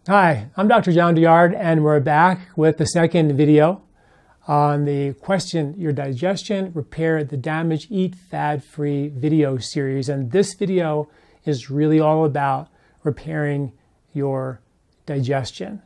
Hi, I'm Dr. John Douillard, and we're back with the second video on the Question Your Digestion, Repair the Damage, Eat Fad-Free video series. And this video is really all about repairing your digestion.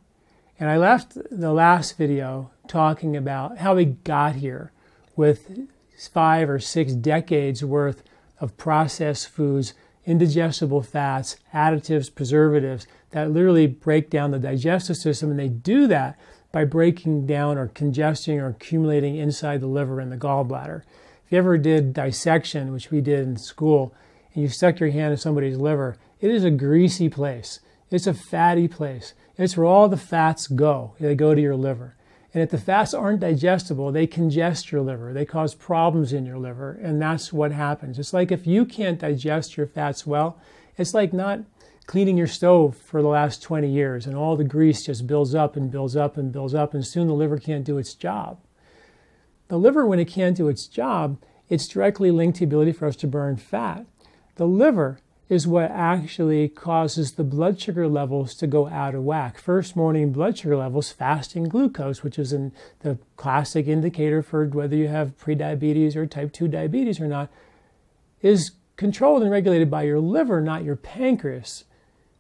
And I left the last video talking about how we got here with 5 or 6 decades worth of processed foods, indigestible fats, additives, preservatives that literally break down the digestive system, and they do that by breaking down or congesting or accumulating inside the liver and the gallbladder. If you ever did dissection, which we did in school, and you stuck your hand in somebody's liver, it is a greasy place. It's a fatty place. It's where all the fats go. They go to your liver. And if the fats aren't digestible, they congest your liver. They cause problems in your liver, and that's what happens. It's like if you can't digest your fats well, it's like not cleaning your stove for the last 20 years, and all the grease just builds up and builds up and builds up, and soon the liver can't do its job. The liver, when it can't do its job, it's directly linked to the ability for us to burn fat. The liver is what actually causes the blood sugar levels to go out of whack. First morning blood sugar levels, fasting glucose, which is the classic indicator for whether you have prediabetes or type 2 diabetes or not, is controlled and regulated by your liver, not your pancreas.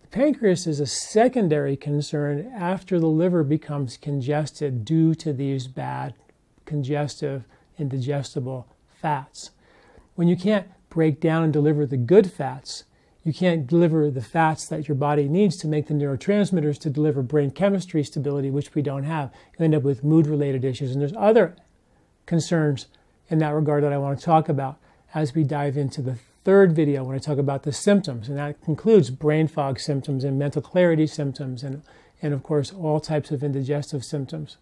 The pancreas is a secondary concern after the liver becomes congested due to these bad, congestive, indigestible fats. When you can't break down and deliver the good fats, you can't deliver the fats that your body needs to make the neurotransmitters to deliver brain chemistry stability, which we don't have. You end up with mood-related issues. And there's other concerns in that regard that I want to talk about as we dive into the third video when I talk about the symptoms. And that includes brain fog symptoms and mental clarity symptoms and of course, all types of indigestive symptoms.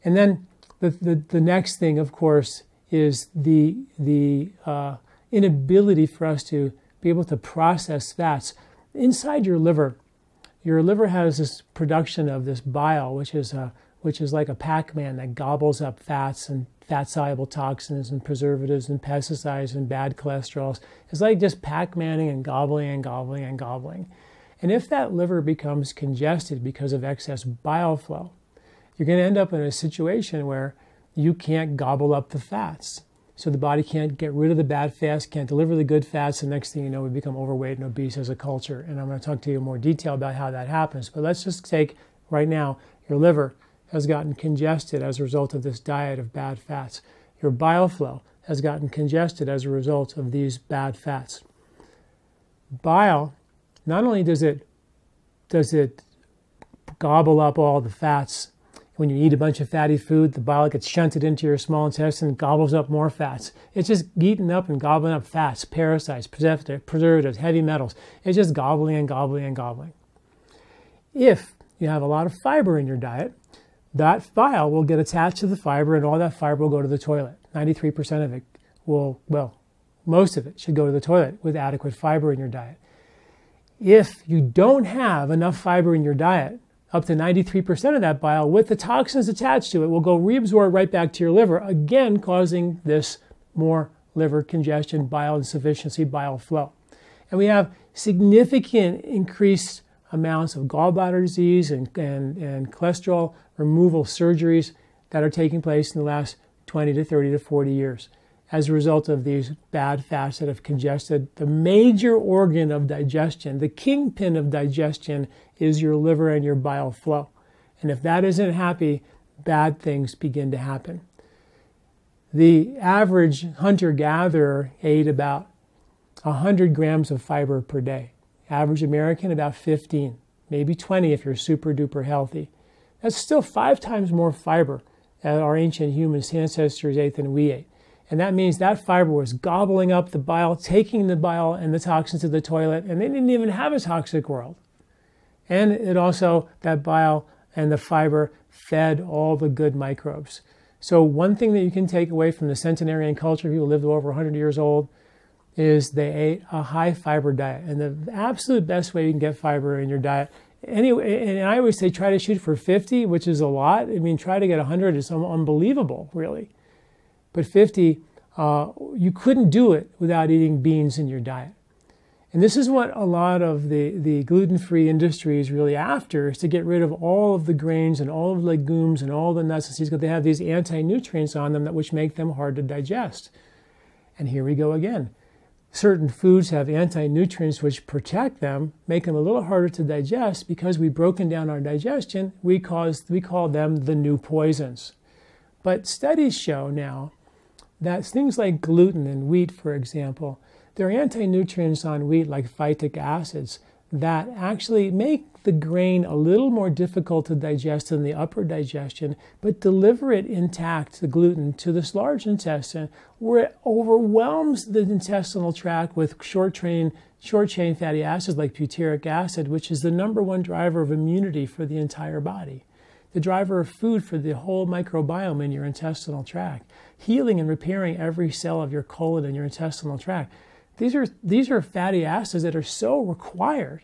And then the next thing, of course, is the inability for us to be able to process fats. Inside your liver has this production of this bile, which is like a Pac-Man that gobbles up fats and fat-soluble toxins and preservatives and pesticides and bad cholesterols. It's like just Pac-Manning and gobbling and gobbling and gobbling. And if that liver becomes congested because of excess bile flow, you're going to end up in a situation where you can't gobble up the fats. So the body can't get rid of the bad fats, can't deliver the good fats, and next thing you know, we become overweight and obese as a culture. And I'm going to talk to you in more detail about how that happens. But let's just take right now, your liver has gotten congested as a result of this diet of bad fats. Your bile flow has gotten congested as a result of these bad fats. Bile, not only does it gobble up all the fats. When you eat a bunch of fatty food, the bile gets shunted into your small intestine and gobbles up more fats. It's just eating up and gobbling up fats, parasites, preservatives, heavy metals. It's just gobbling and gobbling and gobbling. If you have a lot of fiber in your diet, that bile will get attached to the fiber, and all that fiber will go to the toilet. 93% of it most of it should go to the toilet with adequate fiber in your diet. If you don't have enough fiber in your diet, up to 93% of that bile with the toxins attached to it will go reabsorb right back to your liver, again causing this more liver congestion, bile insufficiency, bile flow. And we have significant increased amounts of gallbladder disease and cholesterol removal surgeries that are taking place in the last 20 to 30 to 40 years as a result of these bad fats that have congested the major organ of digestion. The kingpin of digestion is your liver and your bile flow. And if that isn't happy, bad things begin to happen. The average hunter-gatherer ate about 100 grams of fiber per day. Average American, about 15, maybe 20 if you're super-duper healthy. That's still 5 times more fiber that our ancient human ancestors ate than we ate. And that means that fiber was gobbling up the bile, taking the bile and the toxins to the toilet, and they didn't even have a toxic world. And it also, that bile and the fiber fed all the good microbes. So one thing that you can take away from the centenarian culture, people lived over 100 years old, is they ate a high fiber diet. And the absolute best way you can get fiber in your diet, anyway, and I always say try to shoot for 50, which is a lot. I mean, try to get 100 is unbelievable, really. But 50, you couldn't do it without eating beans in your diet. And this is what a lot of the gluten-free industry is really after, is to get rid of all of the grains and all of the legumes and all the nuts and seeds, because they have these anti-nutrients on them which make them hard to digest. And here we go again. Certain foods have anti-nutrients which protect them, make them a little harder to digest. Because we've broken down our digestion, we call them the new poisons. But studies show now that things like gluten and wheat, for example, there are anti-nutrients on wheat like phytic acids that actually make the grain a little more difficult to digest in the upper digestion, but deliver it intact, the gluten, to this large intestine, where it overwhelms the intestinal tract with short-chain fatty acids like butyric acid, which is the #1 driver of immunity for the entire body, the driver of food for the whole microbiome in your intestinal tract, healing and repairing every cell of your colon in your intestinal tract. These are fatty acids that are so required.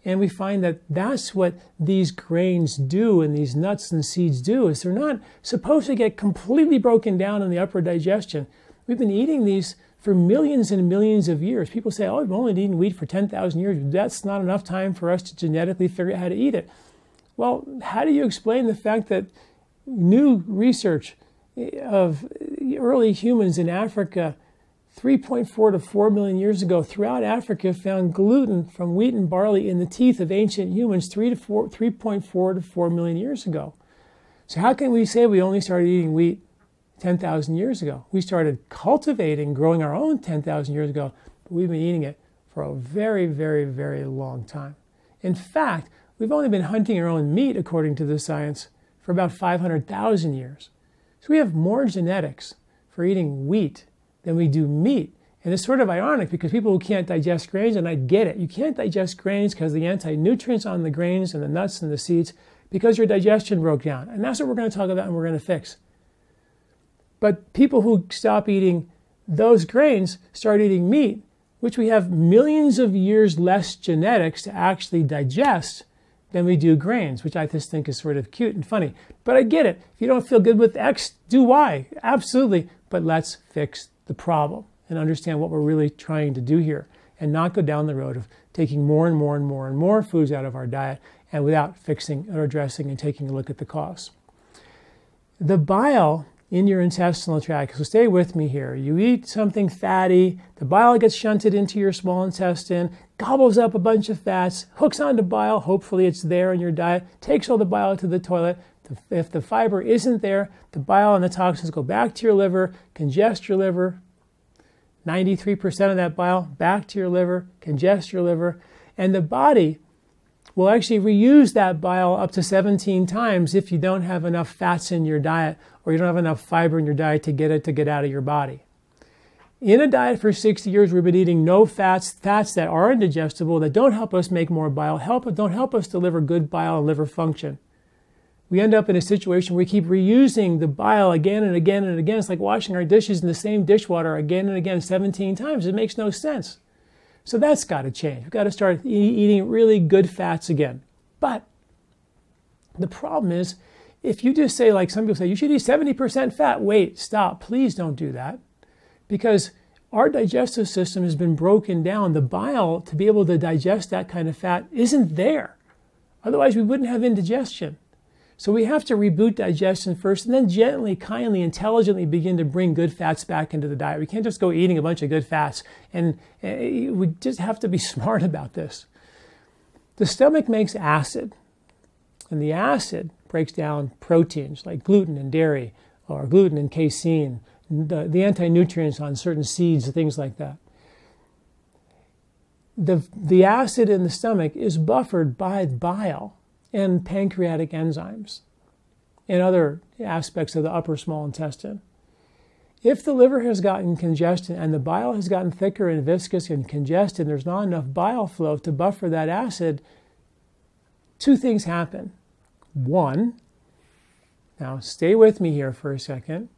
And we find that that's what these grains do and these nuts and seeds do, is they're not supposed to get completely broken down in the upper digestion. We've been eating these for millions and millions of years. People say, oh, we've only eaten wheat for 10,000 years. That's not enough time for us to genetically figure out how to eat it. Well, how do you explain the fact that new research of early humans in Africa 3.4 to 4 million years ago throughout Africa found gluten from wheat and barley in the teeth of ancient humans 3.4 to 4 million years ago? So how can we say we only started eating wheat 10,000 years ago? We started cultivating, growing our own 10,000 years ago, but we've been eating it for a very, very, very long time. In fact, we've only been hunting our own meat, according to the science, for about 500,000 years. So we have more genetics for eating wheat than we do meat. And it's sort of ironic, because people who can't digest grains, and I get it, you can't digest grains because the anti-nutrients on the grains and the nuts and the seeds, because your digestion broke down. And that's what we're going to talk about and we're going to fix. But people who stop eating those grains start eating meat, which we have millions of years less genetics to actually digest than we do grains, which I just think is sort of cute and funny. But I get it. If you don't feel good with X, do Y. Absolutely. But let's fix the problem and understand what we're really trying to do here, and not go down the road of taking more and more and more and more foods out of our diet and without fixing or addressing and taking a look at the cause. The bile in your intestinal tract, so stay with me here. You eat something fatty, the bile gets shunted into your small intestine, gobbles up a bunch of fats, hooks onto bile, hopefully it's there in your diet, takes all the bile to the toilet. If the fiber isn't there, the bile and the toxins go back to your liver, congest your liver. 93% of that bile back to your liver, congest your liver. And the body will actually reuse that bile up to 17 times if you don't have enough fats in your diet, or you don't have enough fiber in your diet to get out of your body. In a diet for 60 years, we've been eating no fats that are indigestible, that don't help us make more bile, don't help us deliver good bile and liver function. We end up in a situation where we keep reusing the bile again and again and again. It's like washing our dishes in the same dishwater again and again 17 times. It makes no sense. So that's got to change. We've got to start eating really good fats again. But the problem is, if you just say, like some people say, you should eat 70% fat. Wait, stop. Please don't do that. Because our digestive system has been broken down. The bile, to be able to digest that kind of fat, isn't there. Otherwise, we wouldn't have indigestion. So we have to reboot digestion first, and then gently, kindly, intelligently begin to bring good fats back into the diet. We can't just go eating a bunch of good fats, and we just have to be smart about this. The stomach makes acid, and the acid breaks down proteins like gluten and dairy, or gluten and casein, the anti-nutrients on certain seeds, things like that. The acid in the stomach is buffered by bile and pancreatic enzymes and other aspects of the upper small intestine. If the liver has gotten congested and the bile has gotten thicker and viscous and congested, there's not enough bile flow to buffer that acid, two things happen. One, now stay with me here for a second.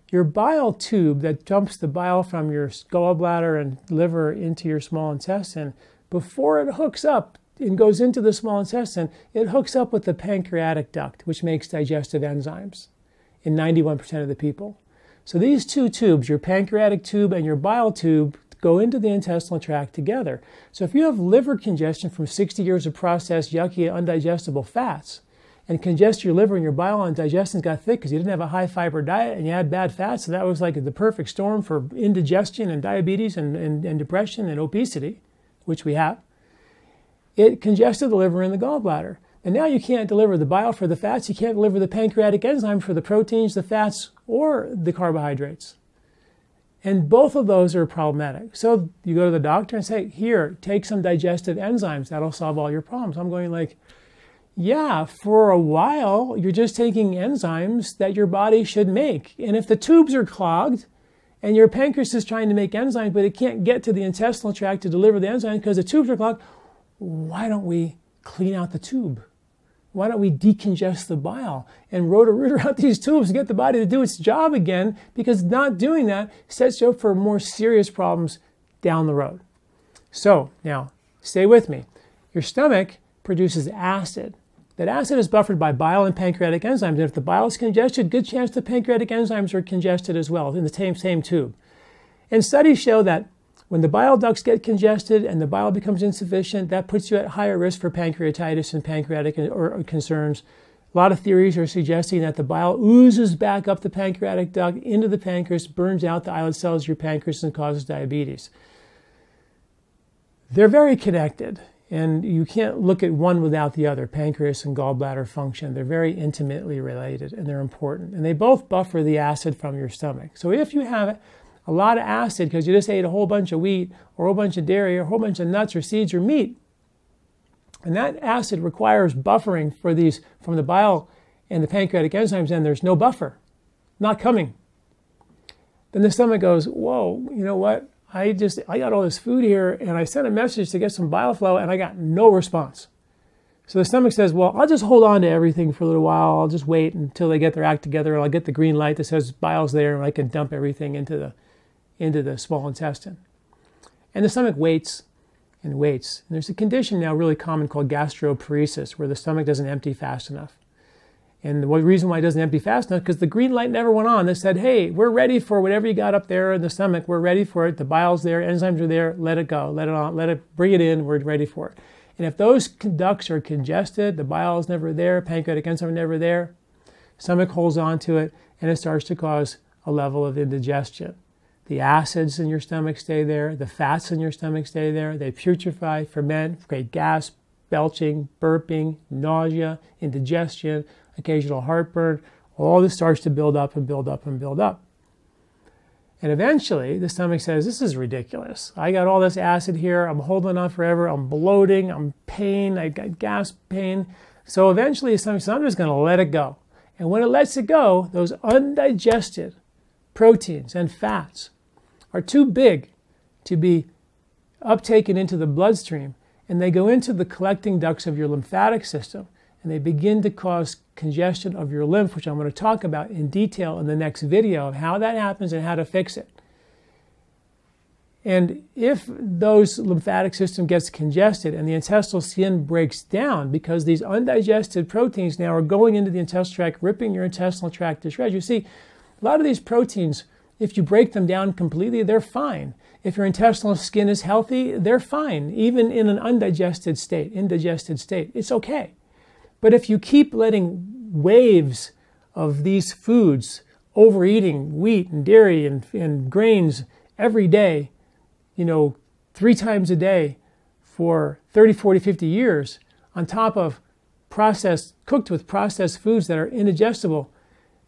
Your bile tube that dumps the bile from your gallbladder and liver into your small intestine, before it hooks up and goes into the small intestine, it hooks up with the pancreatic duct, which makes digestive enzymes in 91% of the people. So these two tubes, your pancreatic tube and your bile tube, go into the intestinal tract together. So if you have liver congestion from 60 years of processed, yucky, undigestible fats, and congest your liver and your bile and digestion got thick because you didn't have a high fiber diet and you had bad fats, so that was like the perfect storm for indigestion and diabetes and depression and obesity, which we have. It congested the liver and the gallbladder. And now you can't deliver the bile for the fats, you can't deliver the pancreatic enzyme for the proteins, the fats, or the carbohydrates. And both of those are problematic. So you go to the doctor and say, here, take some digestive enzymes, that'll solve all your problems. I'm going like, yeah, for a while, you're just taking enzymes that your body should make. And if the tubes are clogged, and your pancreas is trying to make enzymes, but it can't get to the intestinal tract to deliver the enzymes because the tubes are clogged, why don't we clean out the tube? Why don't we decongest the bile and rotor-rooter out these tubes and get the body to do its job again? Because not doing that sets you up for more serious problems down the road. So now, stay with me. Your stomach produces acid. That acid is buffered by bile and pancreatic enzymes. And if the bile is congested, good chance the pancreatic enzymes are congested as well in the same tube. And studies show that when the bile ducts get congested and the bile becomes insufficient, that puts you at higher risk for pancreatitis and pancreatic concerns. A lot of theories are suggesting that the bile oozes back up the pancreatic duct into the pancreas, burns out the islet cells of your pancreas, and causes diabetes. They're very connected, and you can't look at one without the other, pancreas and gallbladder function. They're very intimately related, and they're important. And they both buffer the acid from your stomach. So if you have a lot of acid because you just ate a whole bunch of wheat or a whole bunch of dairy or a whole bunch of nuts or seeds or meat, and that acid requires buffering for these from the bile and the pancreatic enzymes, and there's no buffer, not coming. Then the stomach goes, whoa, you know what? I got all this food here and I sent a message to get some bile flow and I got no response. So the stomach says, well, I'll just hold on to everything for a little while. I'll just wait until they get their act together. I'll get the green light that says bile's there and I can dump everything into the small intestine. And the stomach waits and waits. And there's a condition now really common called gastroparesis, where the stomach doesn't empty fast enough. And the reason why it doesn't empty fast enough, because the green light never went on. It said, hey, we're ready for whatever you got up there in the stomach. We're ready for it. The bile's there. Enzymes are there. Let it go. Let it on. Let it, bring it in. We're ready for it. And if those ducts are congested, the bile is never there, pancreatic enzymes are never there, stomach holds on to it, and it starts to cause a level of indigestion. The acids in your stomach stay there. The fats in your stomach stay there. They putrefy, ferment, create gas, belching, burping, nausea, indigestion, occasional heartburn. All this starts to build up and build up and build up. And eventually, the stomach says, this is ridiculous. I got all this acid here. I'm holding on forever. I'm bloating. I'm pain. I got gas pain. So eventually, the stomach says, I'm just going to let it go. And when it lets it go, those undigested proteins and fats are too big to be uptaken into the bloodstream. And they go into the collecting ducts of your lymphatic system. And they begin to cause congestion of your lymph, which I'm going to talk about in detail in the next video of how that happens and how to fix it. And if those lymphatic system gets congested and the intestinal skin breaks down because these undigested proteins now are going into the intestinal tract, ripping your intestinal tract to shreds. You see, a lot of these proteins, if you break them down completely, they're fine. If your intestinal skin is healthy, they're fine, even in an indigested state, it's okay. But if you keep letting waves of these foods, overeating wheat and dairy and grains every day, 3 times a day for 30, 40, 50 years, on top of cooked with processed foods that are indigestible,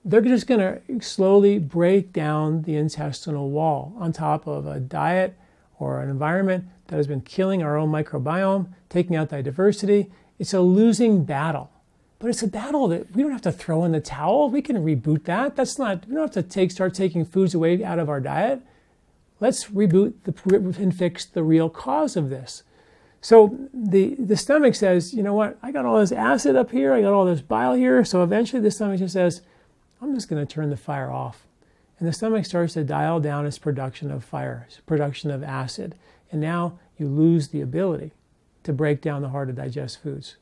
they're just going to slowly break down the intestinal wall on top of a diet or an environment that has been killing our own microbiome, taking out the diversity. It's a losing battle. But it's a battle that we don't have to throw in the towel. We can reboot that. We don't have to start taking foods away out of our diet. Let's reboot and fix the real cause of this. So the stomach says, you know what, I got all this acid up here, I got all this bile here. So eventually the stomach just says, I'm just going to turn the fire off. And the stomach starts to dial down its production of fire, its production of acid. And now you lose the ability to break down the hard to digest foods.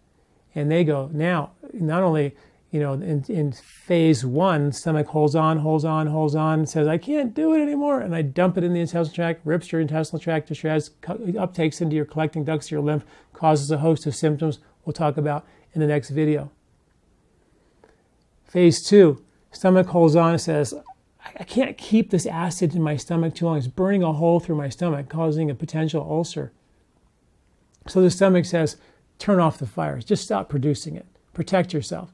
And they go, now, not only in phase one, stomach holds on, says, I can't do it anymore. And I dump it in the intestinal tract, rips your intestinal tract to shreds, uptakes into your collecting ducts, your lymph, causes a host of symptoms we'll talk about in the next video. Phase two, stomach holds on and says, I can't keep this acid in my stomach too long. It's burning a hole through my stomach, causing a potential ulcer. So the stomach says, turn off the fire. Just stop producing it. Protect yourself.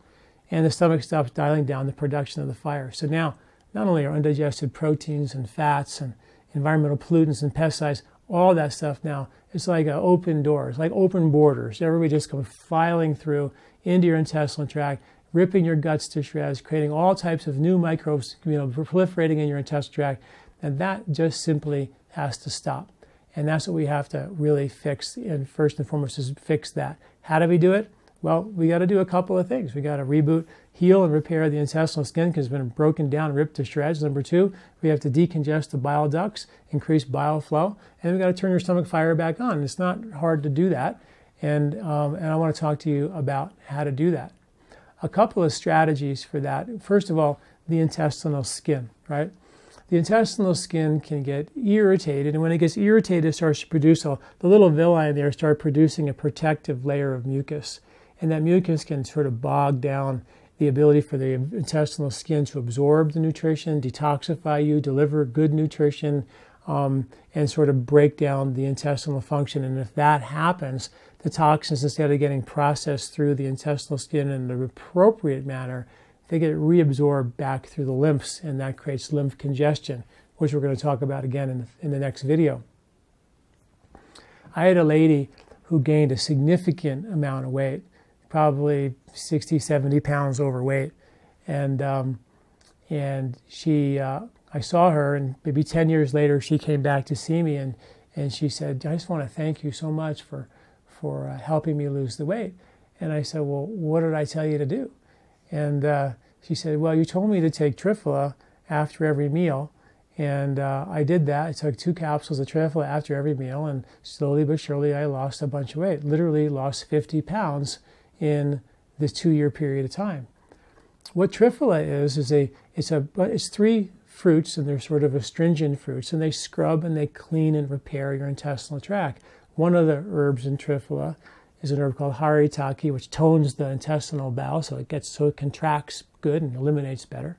And the stomach stops dialing down the production of the fire. So now, not only are undigested proteins and fats and environmental pollutants and pesticides, all that stuff now, it's like an open door. It's like open borders. Everybody just comes filing through into your intestinal tract, ripping your guts to shreds, creating all types of new microbes, proliferating in your intestinal tract. And that just simply has to stop. And that's what we have to really fix. And first and foremost is fix that. How do we do it? Well, we got to do a couple of things. We got to reboot, heal, and repair the intestinal skin because it's been broken down, ripped to shreds. Number two, we have to decongest the bile ducts, increase bile flow, and we got to turn your stomach fire back on. It's not hard to do that, and I want to talk to you about how to do that. A couple of strategies for that. First of all, the intestinal skin, right? The intestinal skin can get irritated, and when it gets irritated, it starts to produce the little villi there start producing a protective layer of mucus. And that mucus can sort of bog down the ability for the intestinal skin to absorb the nutrition, detoxify you, deliver good nutrition, and sort of break down the intestinal function. And if that happens, the toxins, instead of getting processed through the intestinal skin in the appropriate manner, they get reabsorbed back through the lymphs, and that creates lymph congestion, which we're going to talk about again in the next video. I had a lady who gained a significant amount of weight, probably 60, 70 pounds overweight. And she, I saw her, and maybe 10 years later, she came back to see me, and she said, I just want to thank you so much for helping me lose the weight. And I said, well, what did I tell you to do? And she said, well, you told me to take Triphala after every meal. And I did that. I took 2 capsules of Triphala after every meal, and slowly but surely I lost a bunch of weight. Literally lost 50 pounds in this 2-year period of time. What Triphala is it's 3 fruits, and they're sort of astringent fruits, and they scrub and they clean and repair your intestinal tract. One of the herbs in Triphala is an herb called haritaki, which tones the intestinal bowel so it contracts good and eliminates better.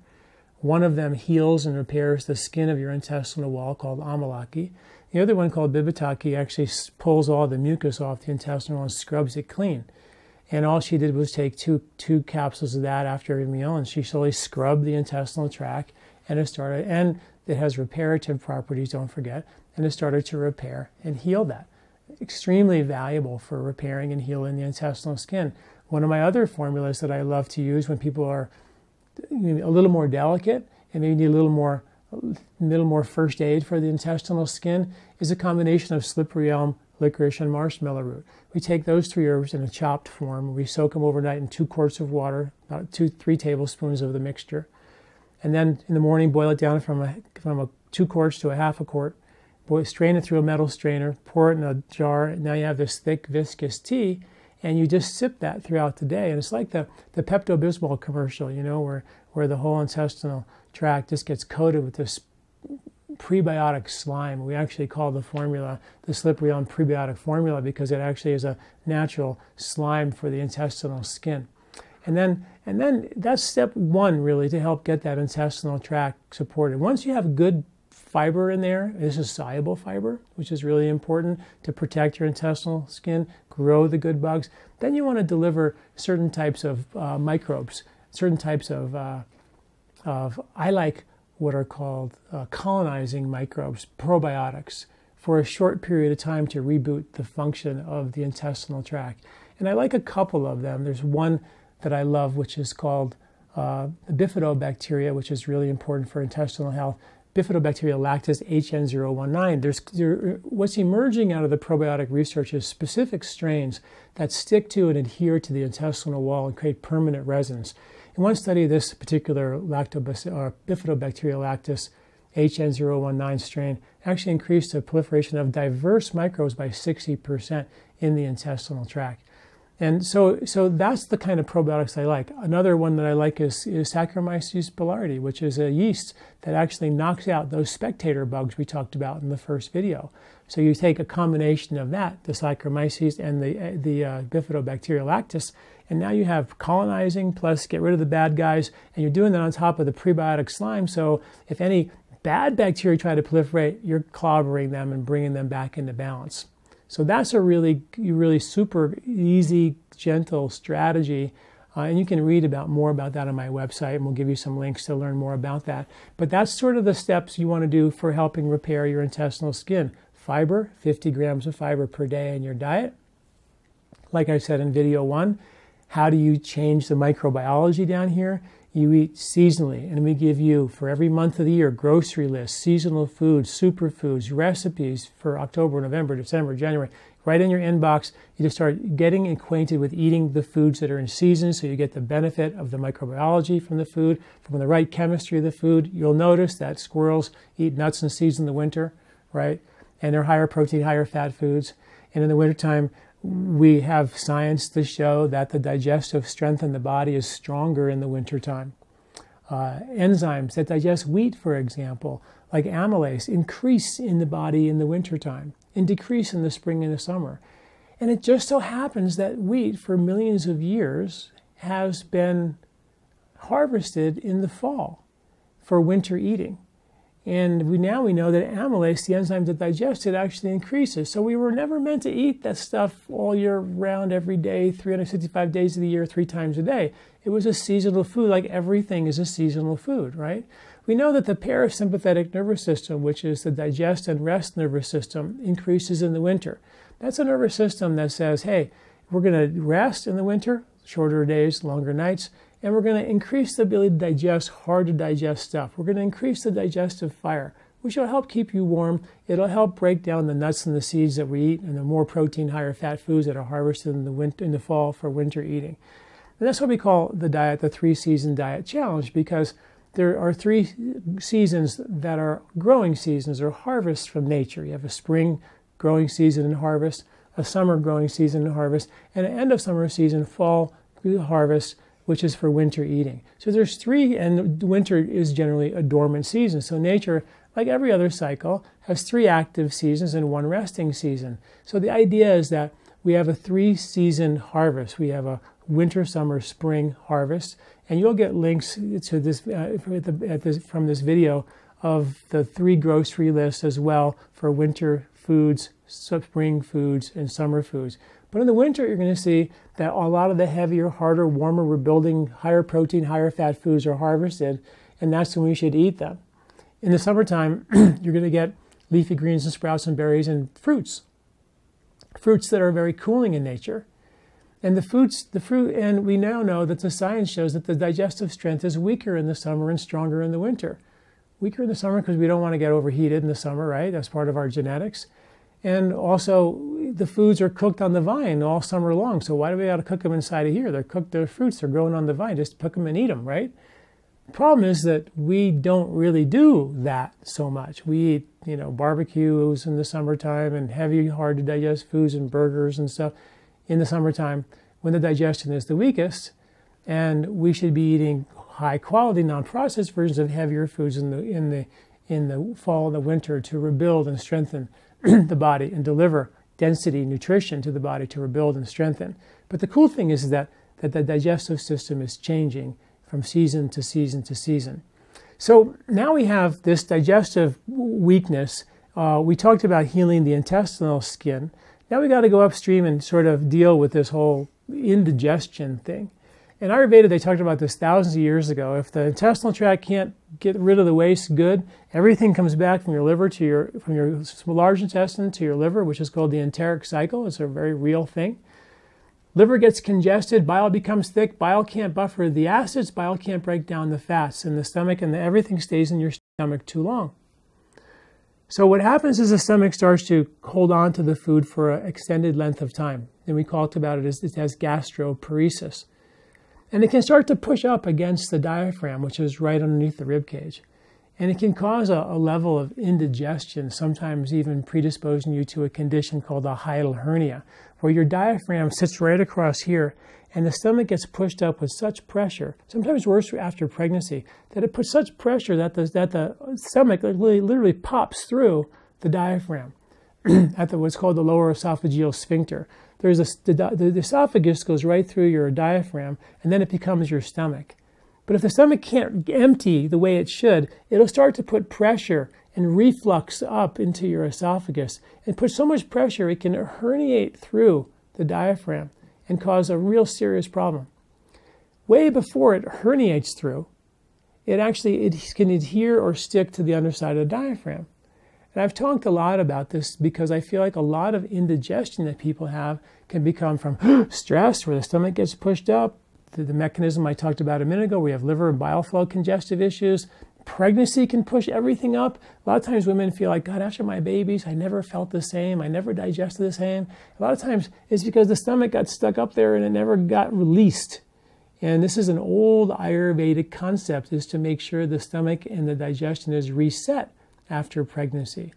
One of them heals and repairs the skin of your intestinal wall, called amalaki. The other one, called bibitaki, actually pulls all the mucus off the intestinal and scrubs it clean. And all she did was take two capsules of that after every meal, and she slowly scrubbed the intestinal tract, and it has reparative properties, don't forget, and it started to repair and heal that. Extremely valuable for repairing and healing the intestinal skin. One of my other formulas that I love to use when people are a little more delicate and maybe need a little more first aid for the intestinal skin is a combination of slippery elm, licorice, and marshmallow root. We take those 3 herbs in a chopped form. We soak them overnight in 2 quarts of water, about 2-3 tablespoons of the mixture. And then in the morning, boil it down from 2 quarts to a half a quart. Strain it through a metal strainer, pour it in a jar. Now you have this thick, viscous tea, and you just sip that throughout the day. And it's like the Pepto-Bismol commercial, where the whole intestinal tract just gets coated with this prebiotic slime. We actually call the formula the slippery elm prebiotic formula because it actually is a natural slime for the intestinal skin. And then that's step 1 really to help get that intestinal tract supported. Once you have good fiber in there, this is soluble fiber, which is really important to protect your intestinal skin, grow the good bugs. Then you want to deliver certain types of microbes, certain types of I like what are called colonizing microbes, probiotics, for a short period of time to reboot the function of the intestinal tract. And I like a couple of them. There's one that I love, which is called bifidobacteria, which is really important for intestinal health. Bifidobacteria lactis HN019. What's emerging out of the probiotic research is specific strains that stick to and adhere to the intestinal wall and create permanent residence. In one study, this particular Bifidobacteria lactis HN019 strain actually increased the proliferation of diverse microbes by 60% in the intestinal tract. And so that's the kind of probiotics I like. Another one that I like is Saccharomyces boulardii, which is a yeast that actually knocks out those spectator bugs we talked about in the first video. So you take a combination of that, the Saccharomyces and the Bifidobacterial lactis, and now you have colonizing plus get rid of the bad guys, and you're doing that on top of the prebiotic slime. So if any bad bacteria try to proliferate, you're clobbering them and bringing them back into balance. So that's a really super easy, gentle strategy. And you can read more about that on my website, and we'll give you some links to learn more about that. But that's sort of the steps you want to do for helping repair your intestinal skin. Fiber, 50 grams of fiber per day in your diet. Like I said in video 1, how do you change the microbiology down here? You eat seasonally, and we give you, for every month of the year, grocery lists, seasonal foods, superfoods, recipes for October, November, December, January, right in your inbox. You just start getting acquainted with eating the foods that are in season, so you get the benefit of the microbiology from the food, from the right chemistry of the food. You'll notice that squirrels eat nuts and seeds in the winter, right? And they're higher protein, higher fat foods. And in the wintertime, we have science to show that the digestive strength in the body is stronger in the wintertime. Enzymes that digest wheat, for example, like amylase, increase in the body in the wintertime and decrease in the spring and the summer. And it just so happens that wheat, for millions of years, has been harvested in the fall for winter eating. And now we know that amylase, the enzyme that digests it, actually increases. So we were never meant to eat that stuff all year round, every day, 365 days of the year, 3 times a day. It was a seasonal food, like everything is a seasonal food, right? We know that the parasympathetic nervous system, which is the digest and rest nervous system, increases in the winter. That's a nervous system that says, hey, we're going to rest in the winter, shorter days, longer nights, and we're going to increase the ability to digest hard to digest stuff. We're going to increase the digestive fire, which will help keep you warm. It'll help break down the nuts and the seeds that we eat and the more protein, higher fat foods that are harvested in the fall for winter eating. And that's what we call the diet, the 3-season diet challenge, because there are 3 seasons that are growing seasons or harvests from nature. You have a spring growing season and harvest, a summer growing season and harvest, and an end of summer season, fall harvest, which is for winter eating. So there's 3, and winter is generally a dormant season. So nature, like every other cycle, has 3 active seasons and 1 resting season. So the idea is that we have a 3-season harvest. We have a winter, summer, spring harvest, and you'll get links to this from this video of the 3 grocery lists as well for winter foods, spring foods, and summer foods. But in the winter, you're going to see that a lot of the heavier, harder, warmer, rebuilding, higher protein, higher fat foods are harvested, and that's when we should eat them. In the summertime, you're going to get leafy greens and sprouts and berries and fruits. Fruits that are very cooling in nature. And and we now know that the science shows that the digestive strength is weaker in the summer and stronger in the winter. Weaker in the summer because we don't want to get overheated in the summer, right? That's part of our genetics. And also, the foods are cooked on the vine all summer long. So why do we got to cook them inside of here? They're fruits, they're growing on the vine. Just pick them and eat them, right? The problem is that we don't really do that so much. We eat, barbecues in the summertime and heavy, hard to digest foods and burgers and stuff in the summertime when the digestion is the weakest. And we should be eating high quality, non-processed versions of heavier foods in the fall and the winter to rebuild and strengthen the body and deliver density, nutrition to the body to rebuild and strengthen. But the cool thing is that the digestive system is changing from season to season to season. So now we have this digestive weakness. We talked about healing the intestinal skin. Now we got to go upstream and sort of deal with this whole indigestion thing. In Ayurveda, they talked about this thousands of years ago. If the intestinal tract can't get rid of the waste good, everything comes back from your liver to from your large intestine to your liver, which is called the enteric cycle. It's a very real thing. Liver gets congested, bile becomes thick, bile can't buffer the acids, bile can't break down the fats in the stomach, and everything stays in your stomach too long. So what happens is the stomach starts to hold on to the food for an extended length of time. And we talked about it as gastroparesis. And it can start to push up against the diaphragm, which is right underneath the rib cage. And it can cause a level of indigestion, sometimes even predisposing you to a condition called a hiatal hernia, where your diaphragm sits right across here, and the stomach gets pushed up with such pressure, sometimes worse after pregnancy, that it puts such pressure that the stomach literally pops through the diaphragm at what's called the lower esophageal sphincter. The esophagus goes right through your diaphragm, and then it becomes your stomach. But if the stomach can't empty the way it should, it'll start to put pressure and reflux up into your esophagus, and put so much pressure it can herniate through the diaphragm and cause a real serious problem. Way before it herniates through, it can adhere or stick to the underside of the diaphragm. And I've talked a lot about this because I feel like a lot of indigestion that people have can become from stress, where the stomach gets pushed up, the mechanism I talked about a minute ago, we have liver and bile flow congestive issues. Pregnancy can push everything up. A lot of times women feel like, God, after my babies, I never felt the same. I never digested the same. A lot of times it's because the stomach got stuck up there and it never got released. And this is an old Ayurvedic concept, is to make sure the stomach and the digestion is reset after pregnancy.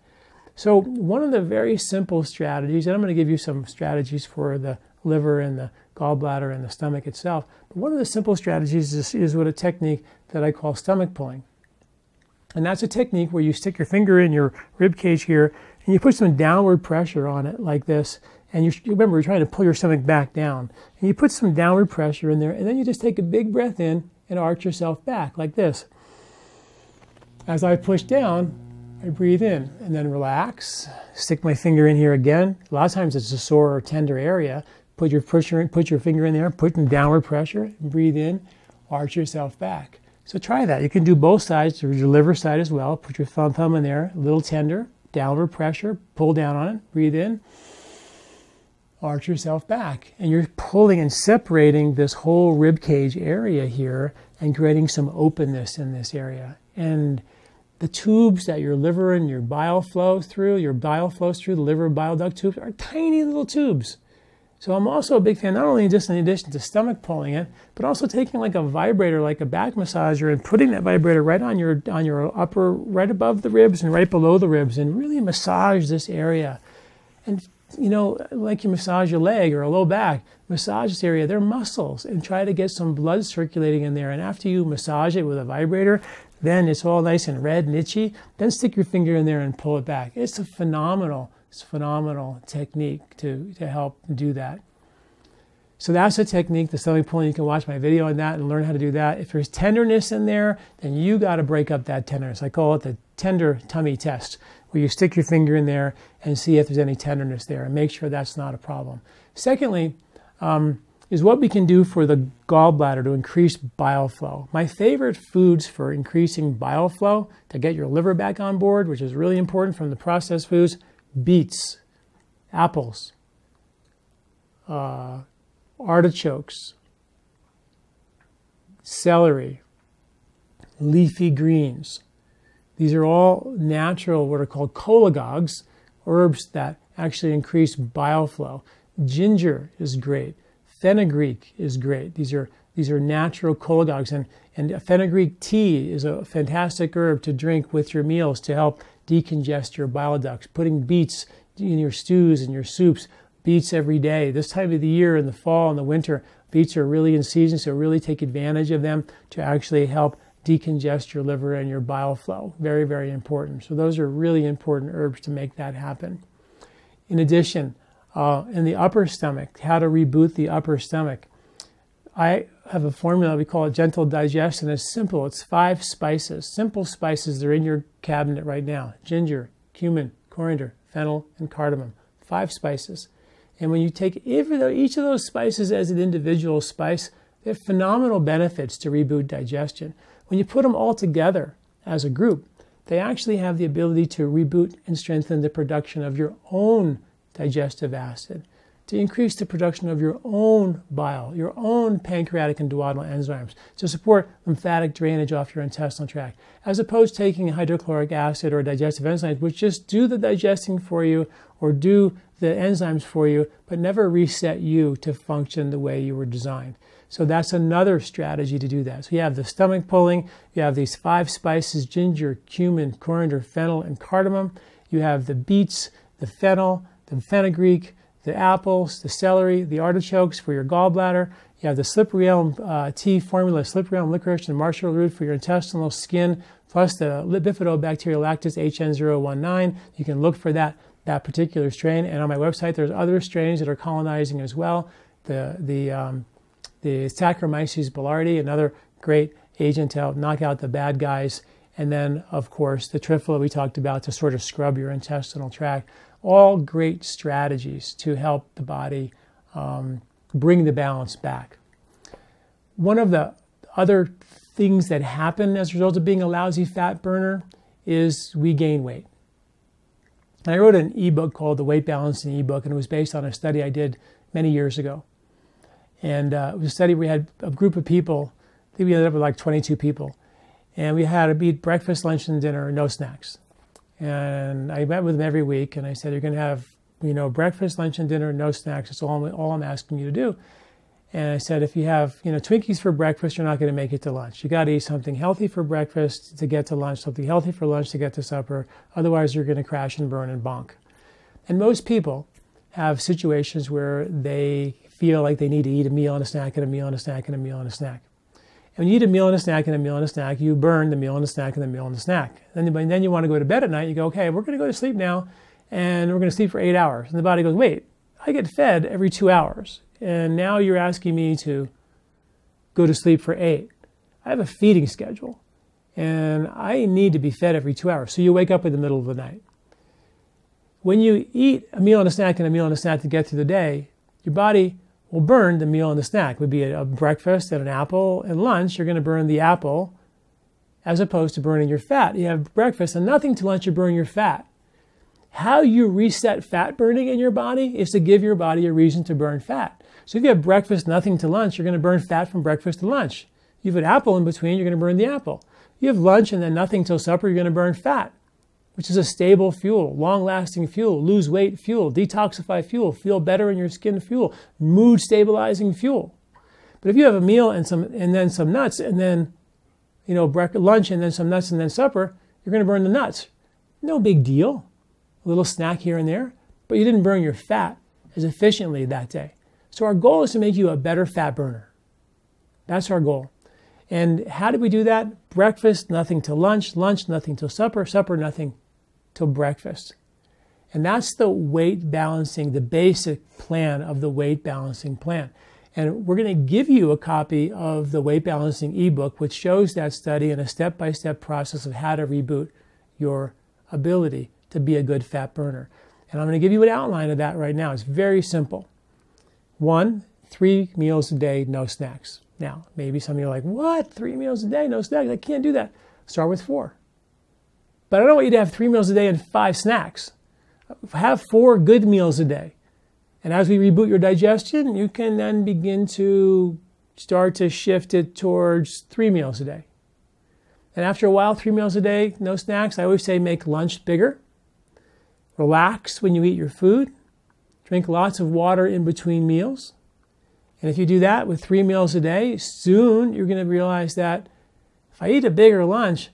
So one of the very simple strategies, and I'm going to give you some strategies for the liver and the gallbladder and the stomach itself, but one of the simple strategies is with a technique that I call stomach pulling. And that's a technique where you stick your finger in your rib cage here and you put some downward pressure on it like this. And you remember, you're trying to pull your stomach back down. And you put some downward pressure in there, and then you just take a big breath in and arch yourself back like this. As I push down, I breathe in and then relax. Stick my finger in here again. A lot of times it's a sore or tender area. Put your finger in there, put in downward pressure, and breathe in, arch yourself back. So try that. You can do both sides, or your liver side as well. Put your thumb in there, a little tender, downward pressure, pull down on it, breathe in, arch yourself back. And you're pulling and separating this whole rib cage area here and creating some openness in this area. And the tubes that your liver and your bile flows through, the liver bile duct tubes, are tiny little tubes. So I'm also a big fan, not only just in addition to stomach pulling it, but also taking like a vibrator, like a back massager, and putting that vibrator right on your upper, right above the ribs and right below the ribs, and really massage this area. And you know, like you massage your leg or a low back, massage this area. They're muscles, and try to get some blood circulating in there. And after you massage it with a vibrator, then it's all nice and red and itchy. Then stick your finger in there and pull it back. It's a phenomenal technique to help do that. So that's a technique, the stomach pulling. You can watch my video on that and learn how to do that. If there's tenderness in there, then you got to break up that tenderness. I call it the tender tummy test, where you stick your finger in there and see if there's any tenderness there and make sure that's not a problem. Secondly, is what we can do for the gallbladder to increase bile flow. My favorite foods for increasing bile flow, to get your liver back on board, which is really important from the processed foods: beets, apples, artichokes, celery, leafy greens. These are all natural, what are called cholagogues, herbs that actually increase bile flow. Ginger is great. Fenugreek is great. These are natural cholagogues, and fenugreek tea is a fantastic herb to drink with your meals to help decongest your bile ducts. Putting beets in your stews and your soups, beets every day. This time of the year, in the fall and the winter, beets are really in season, so really take advantage of them to actually help decongest your liver and your bile flow. Very, very important. So those are really important herbs to make that happen. In addition, in the upper stomach, how to reboot the upper stomach. I have a formula, we call it gentle digestion. It's simple. It's 5 spices, simple spices. They're in your cabinet right now: ginger, cumin, coriander, fennel, and cardamom. 5 spices. And when you take each of those spices as an individual spice, they have phenomenal benefits to reboot digestion. When you put them all together as a group, they actually have the ability to reboot and strengthen the production of your own digestive acid, to increase the production of your own bile, your own pancreatic and duodenal enzymes, to support lymphatic drainage off your intestinal tract, as opposed to taking hydrochloric acid or digestive enzymes, which just do the digesting for you or do the enzymes for you, but never reset you to function the way you were designed. So that's another strategy to do that. So you have the stomach pulling, you have these 5 spices: ginger, cumin, coriander, fennel, and cardamom. You have the beets, the fennel, the fenugreek, the apples, the celery, the artichokes for your gallbladder. You have the slippery elm tea formula, slippery elm licorice, and marshmallow root for your intestinal skin, plus the bifidobacterial lactis HN019. You can look for that particular strain. And on my website, there's other strains that are colonizing as well. The Saccharomyces boulardii, another great agent to help knock out the bad guys. And then, of course, the triphala we talked about to sort of scrub your intestinal tract. All great strategies to help the body bring the balance back. One of the other things that happen as a result of being a lousy fat burner is we gain weight. And I wrote an ebook called The Weight Balancing Ebook, and it was based on a study I did many years ago. And it was a study where we had a group of people. I think we ended up with like 22 people. And we had to eat breakfast, lunch, and dinner, no snacks. And I met with them every week, and I said, you're going to have, breakfast, lunch, and dinner, no snacks. That's all I'm asking you to do. And I said, if you have, Twinkies for breakfast, you're not going to make it to lunch. You got to eat something healthy for breakfast to get to lunch, something healthy for lunch to get to supper. Otherwise, you're going to crash and burn and bonk. And most people have situations where they feel like they need to eat a meal and a snack and a meal and a snack and a meal and a snack. And when you eat a meal and a snack and a meal and a snack, you burn the meal and a snack and the meal and a snack. And then you want to go to bed at night. You go, okay, we're going to go to sleep now, and we're going to sleep for 8 hours. And the body goes, wait, I get fed every 2 hours. And now you're asking me to go to sleep for 8. I have a feeding schedule, and I need to be fed every 2 hours. So you wake up in the middle of the night. When you eat a meal and a snack and a meal and a snack to get through the day, your body will burn the meal and the snack. It would be a breakfast and an apple, and lunch, you're going to burn the apple as opposed to burning your fat. You have breakfast and nothing to lunch, you burn your fat. How you reset fat burning in your body is to give your body a reason to burn fat. So if you have breakfast, nothing to lunch, you're going to burn fat from breakfast to lunch. You have an apple in between, you're going to burn the apple. You have lunch and then nothing till supper, you're going to burn fat, which is a stable fuel, long-lasting fuel, lose weight fuel, detoxify fuel, feel better in your skin fuel, mood-stabilizing fuel. But if you have a meal and then some nuts, and then lunch and then some nuts and then supper, you're going to burn the nuts. No big deal. A little snack here and there, but you didn't burn your fat as efficiently that day. So our goal is to make you a better fat burner. That's our goal. And how did we do that? Breakfast, nothing till lunch, lunch, nothing till supper, supper, nothing till breakfast. And that's the weight balancing, the basic plan of the weight balancing plan. And we're going to give you a copy of the weight balancing ebook, which shows that study and a step-by-step process of how to reboot your ability to be a good fat burner. And I'm going to give you an outline of that right now. It's very simple. 1, 3 meals a day, no snacks. Now, maybe some of you are like, what? 3 meals a day, no snacks? I can't do that. Start with 4. But I don't want you to have 3 meals a day and 5 snacks. Have 4 good meals a day. And as we reboot your digestion, you can then begin to start to shift it towards 3 meals a day. And after a while, 3 meals a day, no snacks. I always say make lunch bigger. Relax when you eat your food. Drink lots of water in between meals. And if you do that with 3 meals a day, soon you're going to realize that if I eat a bigger lunch,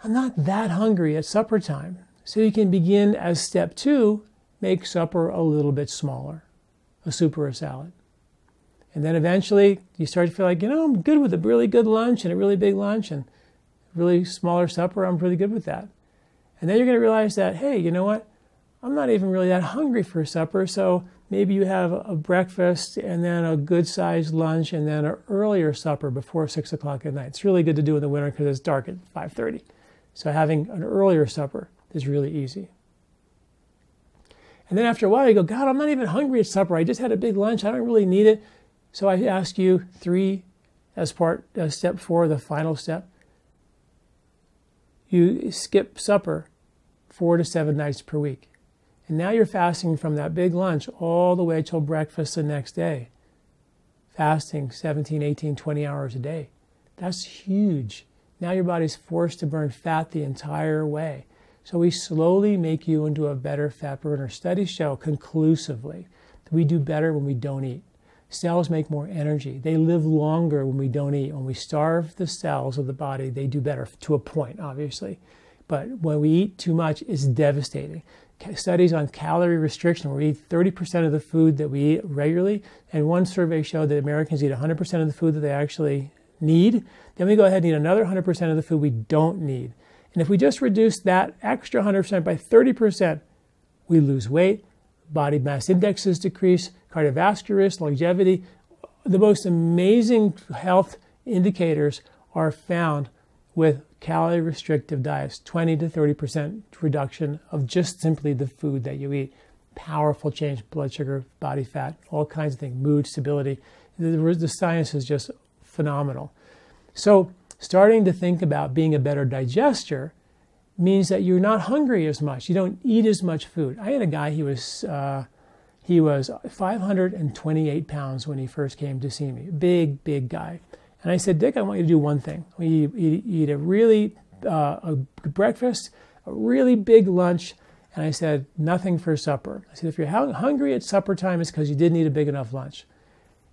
I'm not that hungry at supper time. So you can begin as step 2, make supper a little bit smaller, a soup or a salad. And then eventually you start to feel like, I'm good with a really good lunch and a really big lunch and a really smaller supper. I'm really good with that. And then you're going to realize that, hey, you know what? I'm not even really that hungry for supper, so maybe you have a breakfast and then a good-sized lunch and then an earlier supper before 6 o'clock at night. It's really good to do in the winter because it's dark at 5:30. So having an earlier supper is really easy. And then after a while, you go, God, I'm not even hungry at supper. I just had a big lunch. I don't really need it. So I ask you 3 as step 4, the final step. You skip supper 4 to 7 nights per week. And now you're fasting from that big lunch all the way till breakfast the next day. Fasting 17, 18, 20 hours a day. That's huge. Now your body's forced to burn fat the entire way. So we slowly make you into a better fat burner. Studies show conclusively that we do better when we don't eat. Cells make more energy. They live longer when we don't eat. When we starve the cells of the body, they do better, to a point, obviously. But when we eat too much, it's devastating. Studies on calorie restriction, where we eat 30% of the food that we eat regularly, and one survey showed that Americans eat 100% of the food that they actually need. Then we go ahead and eat another 100% of the food we don't need. And if we just reduce that extra 100% by 30%, we lose weight, body mass indexes decrease, cardiovascular risk, longevity. The most amazing health indicators are found with calorie restrictive diets, 20 to 30% reduction of just simply the food that you eat. Powerful change, blood sugar, body fat, all kinds of things, mood, stability. The science is just phenomenal. So starting to think about being a better digester means that you're not hungry as much. You don't eat as much food. I had a guy, he was 528 pounds when he first came to see me. Big, big guy. And I said, Dick, I want you to do one thing. We eat a really a breakfast, a really big lunch, and I said, nothing for supper. I said, if you're hungry at supper time, it's because you didn't eat a big enough lunch.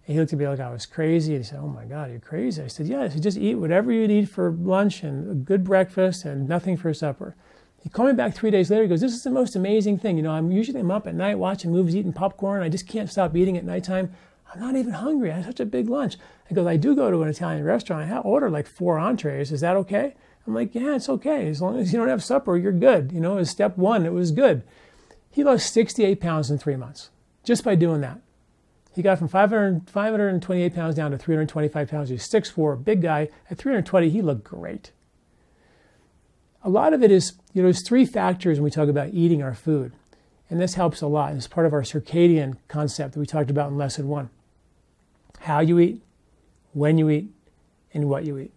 And he looked at me like I was crazy, and he said, oh my God, you're crazy. I said, yeah, I said, just eat whatever you'd eat for lunch and a good breakfast and nothing for supper. He called me back 3 days later. He goes, this is the most amazing thing. You know, I'm up at night watching movies, eating popcorn. I just can't stop eating at nighttime. I'm not even hungry. I had such a big lunch. I go, I do go to an Italian restaurant. I order like 4 entrees. Is that okay? I'm like, yeah, it's okay. As long as you don't have supper, you're good. You know, as step one, it was good. He lost 68 pounds in 3 months just by doing that. He got from 528 pounds down to 325 pounds. He's 6'4", big guy. At 320, he looked great. A lot of it is, you know, there's 3 factors when we talk about eating our food. And this helps a lot. It's part of our circadian concept that we talked about in lesson 1. How you eat, when you eat, and what you eat.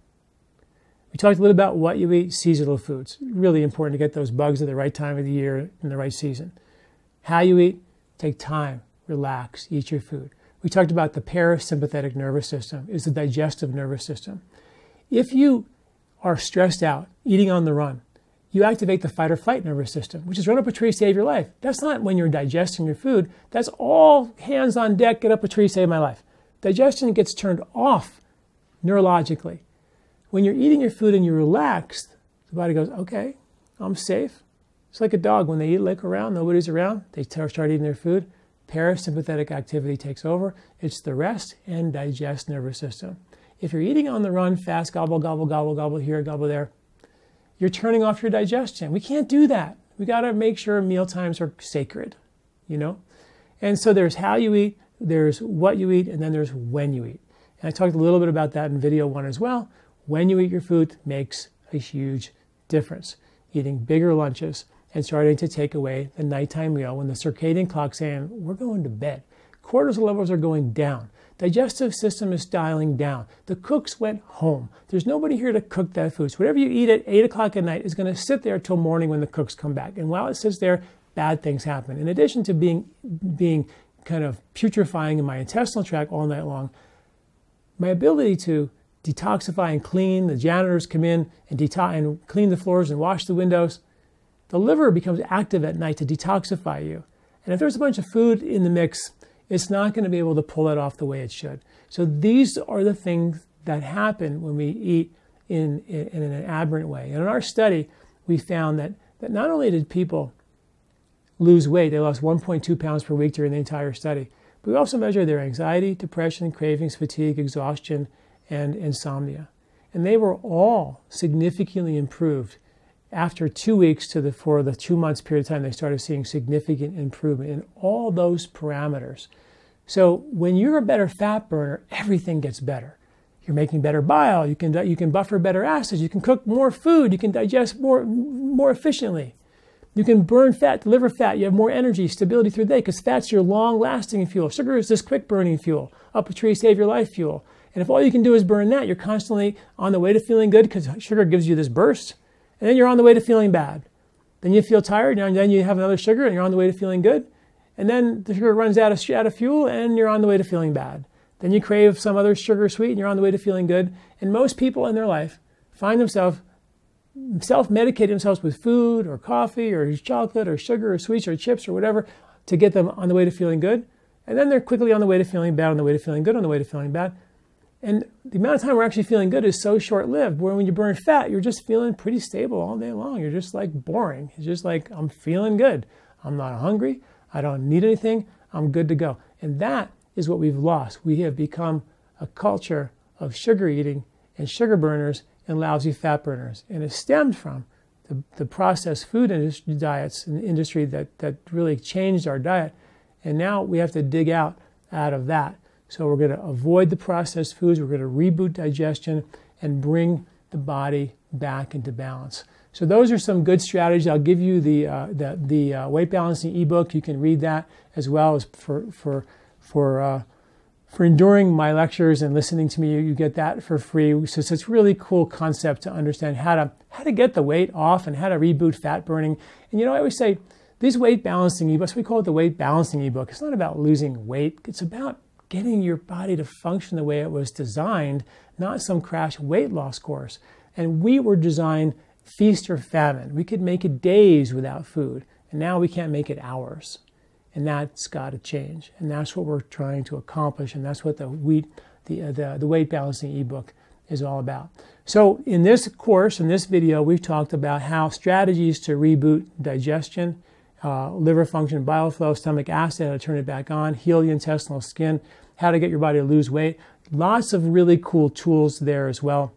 We talked a little about what you eat, seasonal foods. Really important to get those bugs at the right time of the year in the right season. How you eat, take time, relax, eat your food. We talked about the parasympathetic nervous system is the digestive nervous system. If you are stressed out, eating on the run, you activate the fight or flight nervous system, which is run up a tree, save your life. That's not when you're digesting your food. That's all hands on deck, get up a tree, save my life. Digestion gets turned off neurologically. When you're eating your food and you're relaxed, the body goes, okay, I'm safe. It's like a dog. When they eat, lick around, nobody's around, they start eating their food. Parasympathetic activity takes over. It's the rest and digest nervous system. If you're eating on the run, fast, gobble, gobble, gobble, gobble here, gobble there, you're turning off your digestion. We can't do that. We got to make sure meal times are sacred, you know? And so there's how you eat, there's what you eat, and then there's when you eat. And I talked a little bit about that in video 1 as well. When you eat your food makes a huge difference. Eating bigger lunches and starting to take away the nighttime meal when the circadian clock's saying, we're going to bed. Cortisol levels are going down. Digestive system is dialing down. The cooks went home. There's nobody here to cook that food. So whatever you eat at 8 o'clock at night is going to sit there till morning when the cooks come back. And while it sits there, bad things happen. In addition to being kind of putrefying in my intestinal tract all night long, my ability to detoxify and clean, the janitors come in and clean the floors and wash the windows, the liver becomes active at night to detoxify you. And if there's a bunch of food in the mix, it's not going to be able to pull it off the way it should. So these are the things that happen when we eat in an aberrant way. And in our study, we found that not only did people lose weight, they lost 1.2 pounds per week during the entire study, but we also measured their anxiety, depression, cravings, fatigue, exhaustion, and insomnia. And they were all significantly improved after 2 weeks for the 2 months period of time. They started seeing significant improvement in all those parameters. So when you're a better fat burner, everything gets better. You're making better bile, you can buffer better acids, you can cook more food, you can digest more efficiently. You can burn fat, deliver fat, you have more energy, stability through the day, because fat's your long-lasting fuel. Sugar is this quick-burning fuel, up a tree, save your life fuel. And if all you can do is burn that, you're constantly on the way to feeling good because sugar gives you this burst. And then you're on the way to feeling bad. Then you feel tired, and then you have another sugar, and you're on the way to feeling good. And then the sugar runs out of fuel, and you're on the way to feeling bad. Then you crave some other sugar sweet, and you're on the way to feeling good. And most people in their life find themselves self-medicating themselves with food or coffee or chocolate or sugar or sweets or chips or whatever to get them on the way to feeling good. And then they're quickly on the way to feeling bad, on the way to feeling good, on the way to feeling bad. And the amount of time we're actually feeling good is so short-lived, where when you burn fat, you're just feeling pretty stable all day long. You're just like boring. It's just like, I'm feeling good. I'm not hungry. I don't need anything. I'm good to go. And that is what we've lost. We have become a culture of sugar eating and sugar burners and lousy fat burners. And it stemmed from the processed food industry diets in the industry that really changed our diet. And now we have to dig out of that. So we're going to avoid the processed foods. We're going to reboot digestion and bring the body back into balance. So those are some good strategies. I'll give you the weight balancing ebook. You can read that as well as for enduring my lectures and listening to me. You get that for free. So it's a really cool concept to understand how to get the weight off and how to reboot fat burning. And I always say these weight balancing ebooks, we call it the weight balancing ebook. It's not about losing weight. It's about getting your body to function the way it was designed, not some crash weight loss course. And we were designed feast or famine. We could make it days without food, and now we can't make it hours. And that's got to change. And that's what we're trying to accomplish, and that's what the weight balancing ebook is all about. So in this course, in this video, we've talked about how strategies to reboot digestion, liver function, bile flow, stomach acid, how to turn it back on, heal the intestinal skin, how to get your body to lose weight. Lots of really cool tools there as well.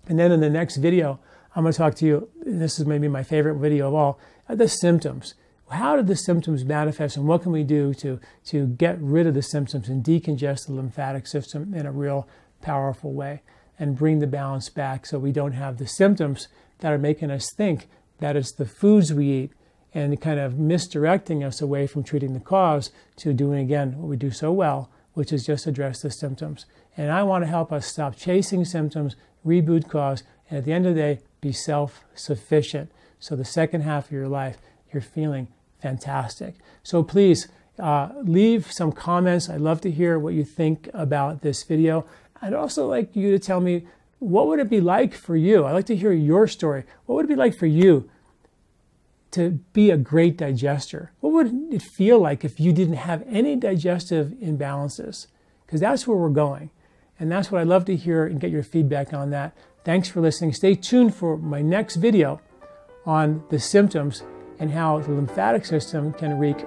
And then in the next video, I'm going to talk to you, and this is maybe my favorite video of all, the symptoms. How do the symptoms manifest, and what can we do to get rid of the symptoms and decongest the lymphatic system in a real powerful way and bring the balance back so we don't have the symptoms that are making us think that it's the foods we eat and kind of misdirecting us away from treating the cause to doing, again, what we do so well, which is just address the symptoms. And I want to help us stop chasing symptoms, reboot cause, and at the end of the day, be self-sufficient. So the second half of your life, you're feeling fantastic. So please leave some comments. I'd love to hear what you think about this video. I'd also like you to tell me, what would it be like for you? I'd like to hear your story. What would it be like for you to be a great digester? What would it feel like if you didn't have any digestive imbalances? Because that's where we're going. And that's what I'd love to hear and get your feedback on that. Thanks for listening. Stay tuned for my next video on the symptoms and how the lymphatic system can wreak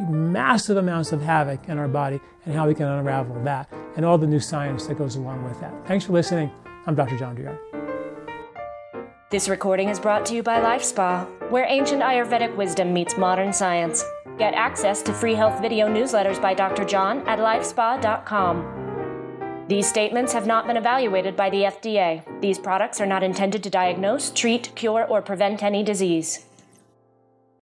massive amounts of havoc in our body and how we can unravel that and all the new science that goes along with that. Thanks for listening. I'm Dr. John Douillard. This recording is brought to you by LifeSpa, where ancient Ayurvedic wisdom meets modern science. Get access to free health video newsletters by Dr. John at lifespa.com. These statements have not been evaluated by the FDA. These products are not intended to diagnose, treat, cure, or prevent any disease.